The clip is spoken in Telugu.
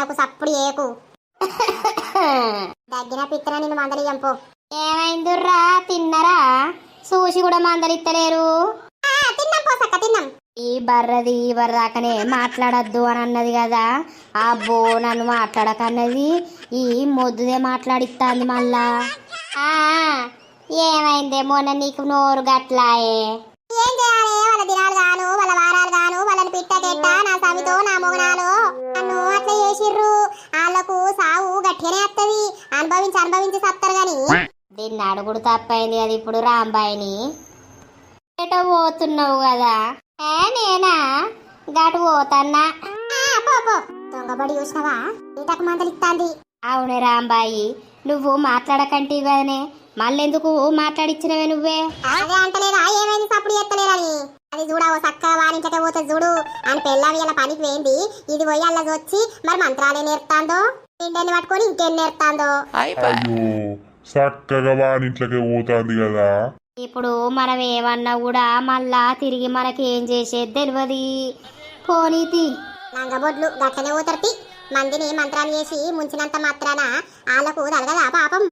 మనకు సప్పుడు ఏకు దగ్గర పిత్తన నిన్ను మందలియం పో. ఏమైందిర్రా తిన్నరా? చూసి కూడా మందలిత్తలేరు. తిన్నాం పోసక్క తిన్నాం. ఈ బర్రది బర్రాకనే మాట్లాడద్దు అని అన్నది కదా. అబ్బో నన్ను మాట్లాడకన్నది, ఈ మొద్దుదే మాట్లాడిస్తాంది మళ్ళా. ఏమైందే మొన్న నీకు నోరు గట్లాయే? ఏం చేయాలి, వాళ్ళ దినాలు గాను వాళ్ళ వారాలు గాను వాళ్ళని పిట్టకెట్ట నా సవితో నా మొగనాలు నన్ను అట్లా చేసిర్రు. వాళ్ళకు సావు గట్టిగానే వస్తుంది, అనుభవించి అనుభవించి సత్తారు గాని. దీన్ని అడుగుడు తప్పైంది కదా. ఇప్పుడు రాంబాయిని ఎటో పోతున్నావు కదా? నేనా గటు పోతన్నా. దొంగబడి చూసినవా ఇంతకు మందలిస్తాంది. అవునే రాంబాయి, నువ్వు మాట్లాడకంటే కదనే, మళ్ళెందుకు మాట్లాడిచ్చినవే నువ్వే? అదే అంటలేదా ఏమైంది సప్పుడు ఎత్తలేదని? అది చూడవు చక్కగా వారించక పోతుంది చూడు అని పెళ్ళావి ఇలా పనికి పోయింది. ఇది పోయి అలా వచ్చి మరి మంత్రాలే నేర్తాందో, పిండిని పట్టుకొని ఇంకేం నేర్తాందో. చక్కగా వానింట్లోకే పోతాంది కదా. ఇప్పుడు మనం ఏమన్నా కూడా మళ్ళా తిరిగి మనకేం చేసేది తెలియదు. పోనీతి నంగబొడ్లు గట్టనే పోతారు. మందిని మంత్రాలు చేసి ముంచినంత మాత్రాన వాళ్ళకు తలగదా పాపం.